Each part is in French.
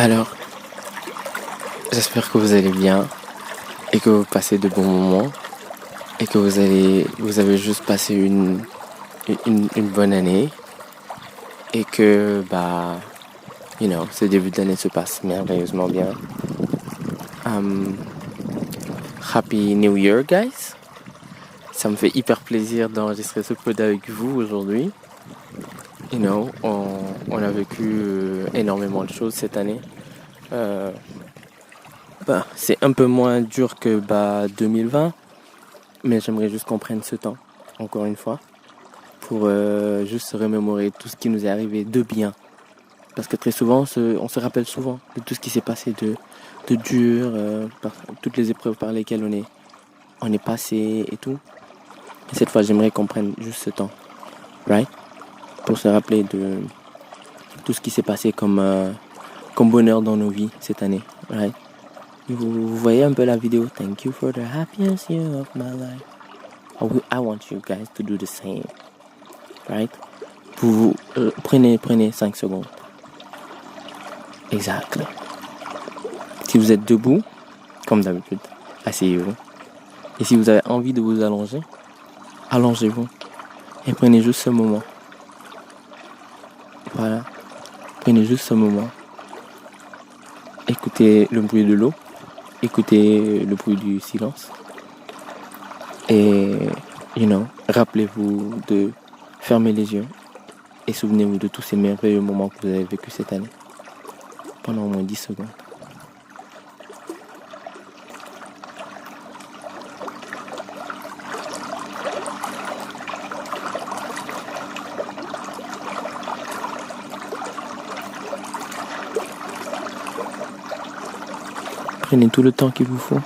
Alors, j'espère que vous allez bien et que vous passez de bons moments et que vous avez juste passé une bonne année et que, ce début d'année se passe merveilleusement bien. Happy New Year, guys! Ça me fait hyper plaisir d'enregistrer ce pod avec vous aujourd'hui. On a vécu énormément de choses cette année. C'est un peu moins dur que 2020, mais j'aimerais juste qu'on prenne ce temps, encore une fois, pour juste se remémorer tout ce qui nous est arrivé de bien. Parce que très souvent, on se rappelle souvent de tout ce qui s'est passé de dur, toutes les épreuves par lesquelles on est passé et tout. Et cette fois, j'aimerais qu'on prenne juste ce temps, right? Pour se rappeler de tout ce qui s'est passé comme bonheur dans nos vies cette année, right? Vous voyez un peu la vidéo. Thank you for the happiest year of my life. I want you guys to do the same, right? Prenez 5 secondes. Exactly. Si vous êtes debout, comme d'habitude, asseyez-vous. Et si vous avez envie de vous allonger, allongez-vous. Et prenez juste ce moment. Voilà. Prenez juste ce moment. Écoutez le bruit de l'eau. Écoutez le bruit du silence. Et, rappelez-vous de fermer les yeux. Et souvenez-vous de tous ces merveilleux moments que vous avez vécu cette année. Pendant au moins 10 secondes. Prenez tout le temps qu'il vous faut.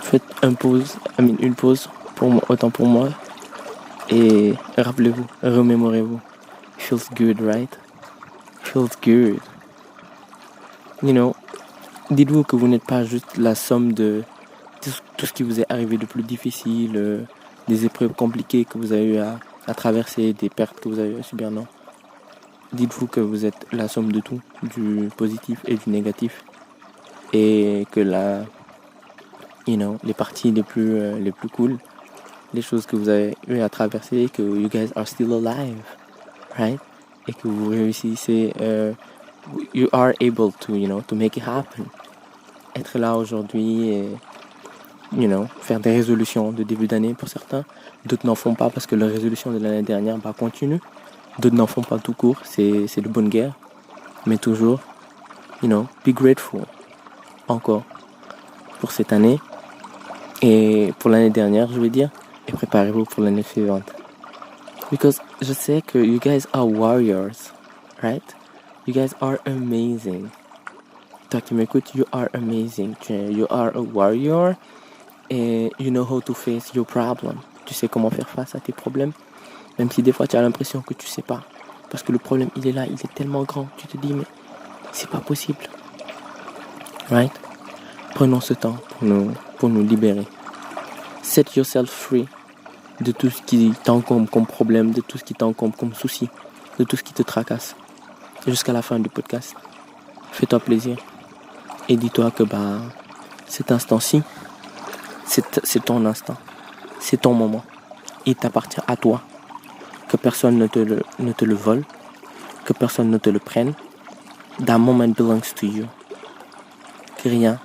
Faites une pause pour moi, autant pour moi. Et rappelez-vous, remémorez-vous. Feels good, right? Feels good. Dites-vous que vous n'êtes pas juste la somme de tout ce qui vous est arrivé de plus difficile, des épreuves compliquées que vous avez eu à traverser, des pertes que vous avez eu à subir, non. Dites-vous que vous êtes la somme de tout, du positif et du négatif. Et que les parties les plus cool, les choses que vous avez eu à traverser, que you guys are still alive, right? Et que vous réussissez, you are able to make it happen. Être là aujourd'hui et, faire des résolutions de début d'année pour certains. D'autres n'en font pas parce que leur résolution de l'année dernière continue. D'autres n'en font pas tout court, c'est de bonne guerre. Mais toujours, be grateful. Encore pour cette année et pour l'année dernière, je veux dire, et préparez-vous pour l'année suivante. Because je sais que you guys are warriors, right? You guys are amazing. Toi qui m'écoutes, you are amazing. You are a warrior et you know how to face your problem. Tu sais comment faire face à tes problèmes, même si des fois tu as l'impression que tu sais pas. Parce que le problème, il est là, il est tellement grand. Tu te dis, mais c'est pas possible. Right? Prenons ce temps pour nous libérer. Set yourself free de tout ce qui t'encombre comme problème, de tout ce qui t'encombre comme souci, de tout ce qui te tracasse. Jusqu'à la fin du podcast. Fais-toi plaisir. Et dis-toi que cet instant-ci, c'est ton instant. C'est ton moment. Il t'appartient à toi. Que personne ne te le vole. Que personne ne te le prenne. That moment belongs to you. Que rien,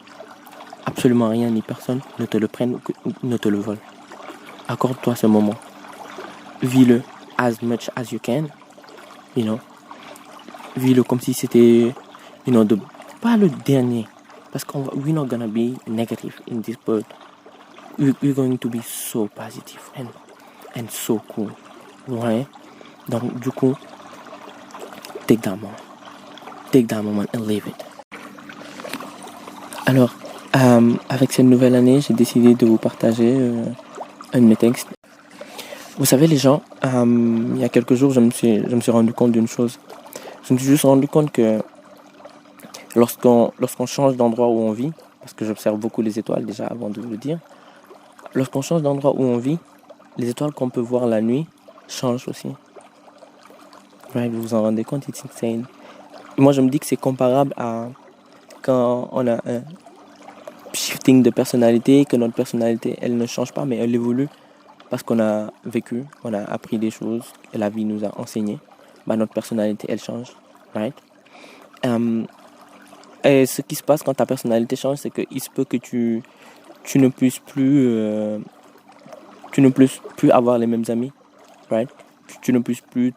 absolument rien ni personne ne te le prenne ou ne te le vole. Accorde-toi ce moment. Vis-le as much as you can. Vis-le comme si c'était, pas le dernier. Parce we're not gonna be negative in this world. We're going to be so positive and so cool. Ouais. Donc, du coup, take that moment. Take that moment and live it. Alors, avec cette nouvelle année, j'ai décidé de vous partager un de mes textes. Vous savez, les gens, il y a quelques jours, je me suis rendu compte d'une chose. Je me suis juste rendu compte que lorsqu'on change d'endroit où on vit, parce que j'observe beaucoup les étoiles déjà avant de vous le dire, lorsqu'on change d'endroit où on vit, les étoiles qu'on peut voir la nuit changent aussi. Right, vous vous en rendez compte, it's insane. moi, je me dis que c'est comparable à quand on a un shifting de personnalité, que notre personnalité, elle ne change pas, mais elle évolue parce qu'on a vécu, on a appris des choses, et la vie nous a enseigné. Bah, notre personnalité, elle change, right? Um, et ce qui se passe quand ta personnalité change, c'est qu'il se peut que tu ne puisses plus, tu ne puisses plus avoir les mêmes amis, right? Tu ne puisses plus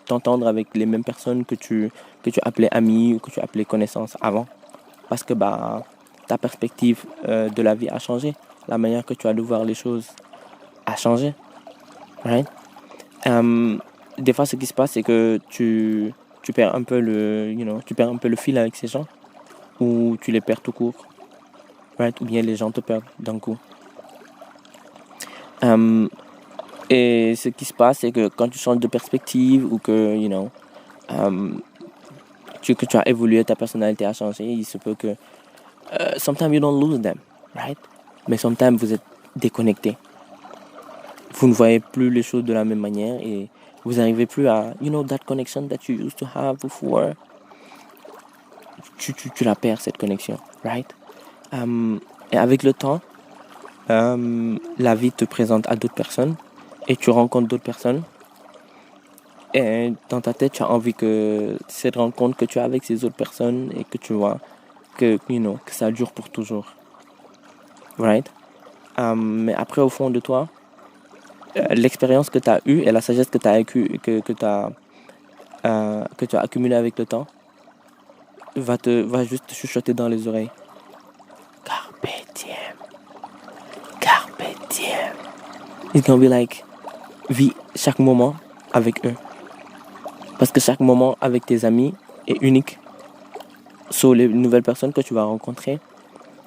t'entendre avec les mêmes personnes que tu appelais amis ou que tu appelais connaissances avant. Parce que bah, ta perspective de la vie a changé. La manière que tu as de voir les choses a changé, right? Des fois, ce qui se passe, c'est que tu perds un peu tu perds un peu le fil avec ces gens, ou tu les perds tout court, right? Ou bien les gens te perdent d'un coup. Et ce qui se passe, c'est que quand tu changes de perspective ou que, que tu as évolué, ta personnalité a changé, il se peut que sometimes you don't lose them, right? Mais sometimes vous êtes déconnecté. Vous ne voyez plus les choses de la même manière et vous n'arrivez plus à, that connection that you used to have before. Tu la perds, cette connexion, right? Et avec le temps, la vie te présente à d'autres personnes et tu rencontres d'autres personnes. Et dans ta tête, tu as envie que cette rencontre que tu as avec ces autres personnes et que tu vois que ça dure pour toujours, right? Mais après, au fond de toi, l'expérience que tu as eue et la sagesse que tu as que tu as accumulée avec le temps va juste te chuchoter dans les oreilles. Carpe diem. Carpe diem. It's gonna be like, vis chaque moment avec eux. Parce que chaque moment avec tes amis est unique. Sur les nouvelles personnes que tu vas rencontrer,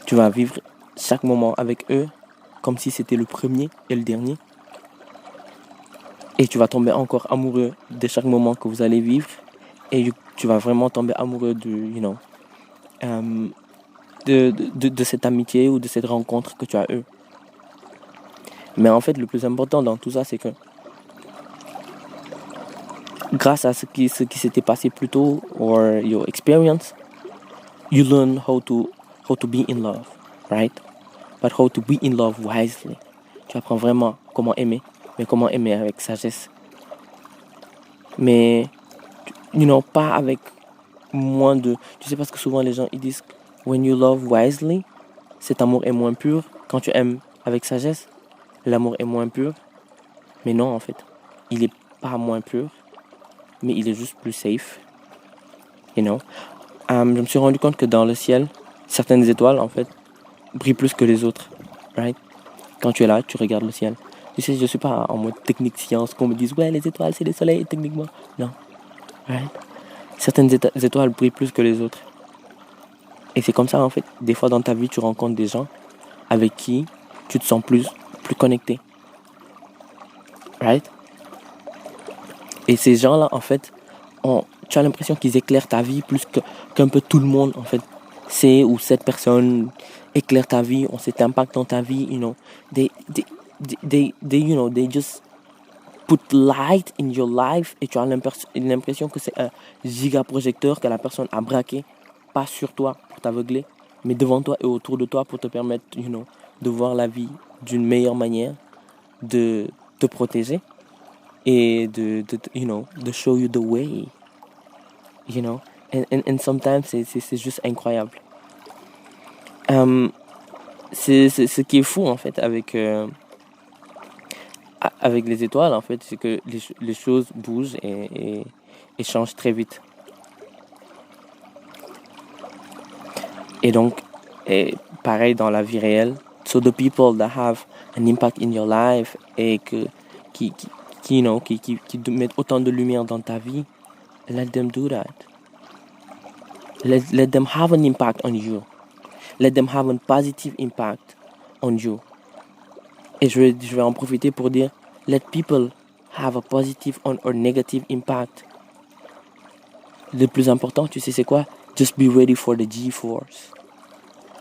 tu vas vivre chaque moment avec eux comme si c'était le premier et le dernier. Et tu vas tomber encore amoureux de chaque moment que vous allez vivre. Et tu vas vraiment tomber amoureux de cette amitié ou de cette rencontre que tu as eue. Mais en fait, le plus important dans tout ça, c'est que grâce à ce qui s'était passé plus tôt, or your experience, you learn how to be in love, right? But how to be in love wisely. Tu apprends vraiment comment aimer, mais comment aimer avec sagesse. Mais, pas avec moins de... Tu sais, parce que souvent les gens, ils disent, when you love wisely, cet amour est moins pur. Quand tu aimes avec sagesse, l'amour est moins pur. Mais non, en fait, il est pas moins pur, mais il est juste plus safe. Je me suis rendu compte que dans le ciel, certaines étoiles, en fait, brillent plus que les autres, right? Quand tu es là, tu regardes le ciel. Tu sais, je suis pas en mode technique science, qu'on me dise, ouais, les étoiles, c'est les soleils, techniquement. Non, right? Certaines étoiles brillent plus que les autres. Et c'est comme ça, en fait. Des fois, dans ta vie, tu rencontres des gens avec qui tu te sens plus connecté. Right? Et ces gens-là, en fait, tu as l'impression qu'ils éclairent ta vie plus qu'un peu tout le monde, en fait. C'est ou cette personne éclaire ta vie, ont cet impact dans ta vie, They just put light in your life et tu as l'impression que c'est un giga projecteur que la personne a braqué, pas sur toi pour t'aveugler, mais devant toi et autour de toi pour te permettre, de voir la vie d'une meilleure manière, de te protéger et de show you the way, and sometimes c'est juste incroyable. C'est ce qui est fou en fait avec les étoiles, en fait, c'est que les choses bougent et changent très vite. Et donc, pareil dans la vie réelle. So the people that have an impact in your life et qui mettent autant de lumière dans ta vie, let them do that. Let them have an impact on you. Let them have a positive impact on you. Et je vais en profiter pour dire, let people have a positive or negative impact. Le plus important, tu sais c'est quoi? Just be ready for the G-Force.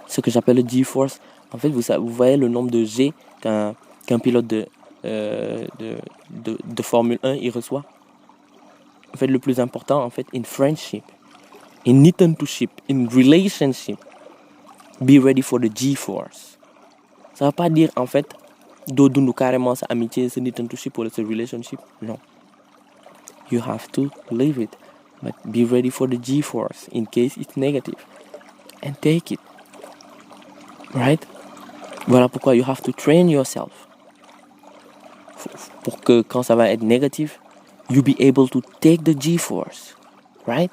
Ce que j'appelle le G-Force, en fait, vous voyez le nombre de G qu'un pilote de Formule 1 il reçoit. En fait, le plus important, en fait, in friendship, in internship, in relationship, be ready for the G-force. Ça ne va pas dire, en fait, dodundu carrément sa amitié, sa internship ou sa relationship. Non. You have to leave it. But be ready for the G-force in case it's negative. And take it. Right? Voilà pourquoi you have to train yourself. Pour que quand ça va être négatif, you be able to take the G-force. Right?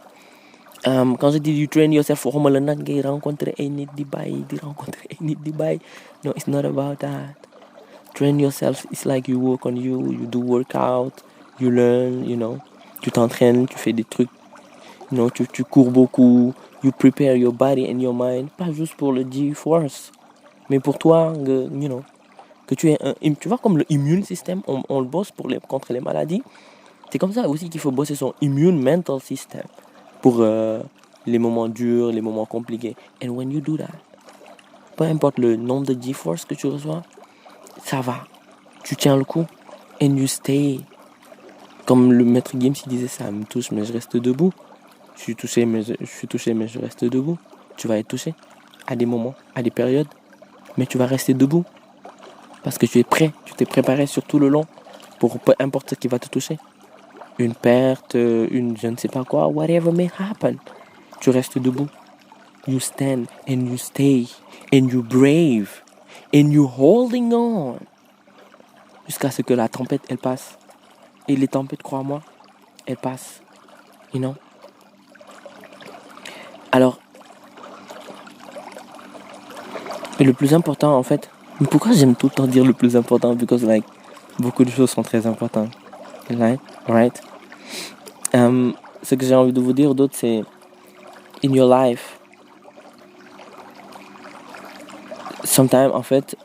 Quand je dis you train yourself, waxuma la nag ngay rencontrer ay nit di bàyyi di rencontrer ay nit di bàyyi. No, it's not about that. Train yourself, it's like you work on you, you do workout, you learn, tu t'entraînes, tu fais des trucs, tu cours beaucoup, you prepare your body and your mind, pas juste pour le G-force, mais pour toi, que tu es tu vois comme le immune system, on le bosse contre les maladies, c'est comme ça aussi qu'il faut bosser son immune mental system pour les moments durs, les moments compliqués. And when you do that, peu importe le nombre de G-force que tu reçois, ça va. Tu tiens le coup. And you stay. Comme le maître Gims il disait, ça me touche mais je reste debout. Je suis touché mais je reste debout. Tu vas être touché à des moments, à des périodes, mais tu vas rester debout. Parce que tu es prêt. Tu t'es préparé sur tout le long pour peu importe ce qui va te toucher. Une perte, je ne sais pas quoi, whatever may happen. Tu restes debout. You stand and you stay and you brave and you holding on jusqu'à ce que la tempête elle passe. Et les tempêtes, crois-moi, elles passent. Alors, et le plus important en fait, mais pourquoi j'aime tout le temps dire le plus important? Because beaucoup de choses sont très importantes. Right? Ce que j'ai envie de vous dire d'autre, c'est in your life, sometimes en fait,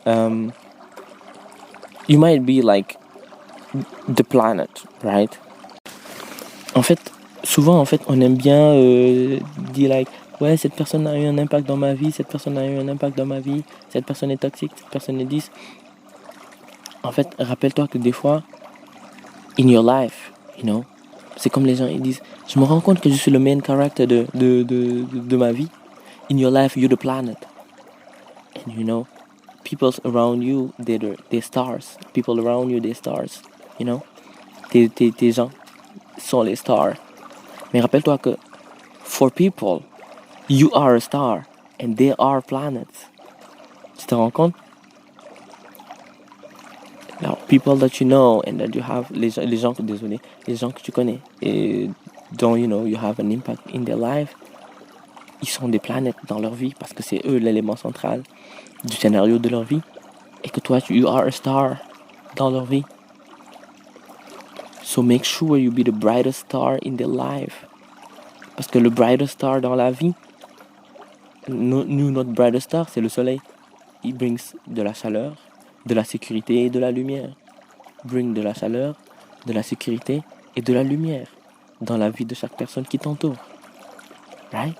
you might be like the planet, right? En fait, souvent en fait, on aime bien dire ouais, cette personne a eu un impact dans ma vie, cette personne a eu un impact dans ma vie, cette personne est toxique, cette personne est 10. En fait, rappelle-toi que des fois, in your life, c'est comme les gens ils disent, je me rends compte que je suis le main character de ma vie. In your life, you're the planet. And people around you, they're stars. People around you, they're stars. Tes gens sont les stars. Mais rappelle-toi que for people, you are a star and they are planets. Tu te rends compte? Now, people that you know and that you have, les gens que tu connais et dont you have an impact in their life, ils sont des planètes dans leur vie parce que c'est eux l'élément central du scénario de leur vie et que toi, you are a star dans leur vie. So make sure you be the brightest star in their life. Parce que le brightest star dans la vie, notre brightest star, c'est le soleil. It brings de la chaleur, de la sécurité et de la lumière. Bring de la chaleur, de la sécurité et de la lumière dans la vie de chaque personne qui t'entoure. Right?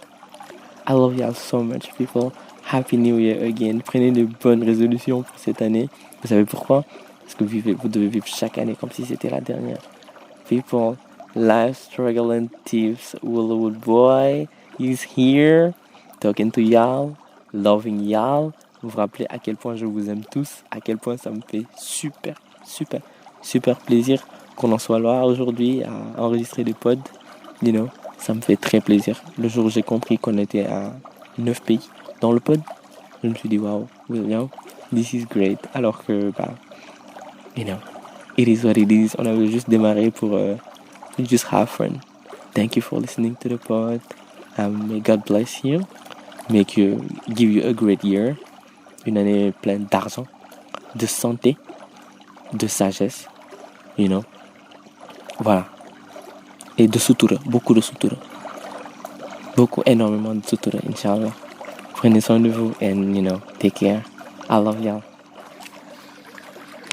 I love you all so much, people. Happy New Year again. Prenez de bonnes résolutions pour cette année. Vous savez pourquoi? Parce que vous devez vivre chaque année comme si c'était la dernière. People, life struggle and tips. Willowwood Boy is here, talking to y'all, loving y'all. Vous vous rappelez à quel point je vous aime tous, à quel point ça me fait super plaisir qu'on en soit là aujourd'hui à enregistrer des pods. Ça me fait très plaisir. Le jour où j'ai compris qu'on était à 9 pays dans le pod, je me suis dit wow, this is great. Alors que it is what it is. On avait juste démarré pour just have fun. Thank you for listening to the pod. May God bless you. Give you a great year. Une année pleine d'argent, de santé, de sagesse, Voilà. Et de sutura, beaucoup de sutura. Énormément de sutura, Inch'Allah. Prenez soin de vous and, take care. I love y'all.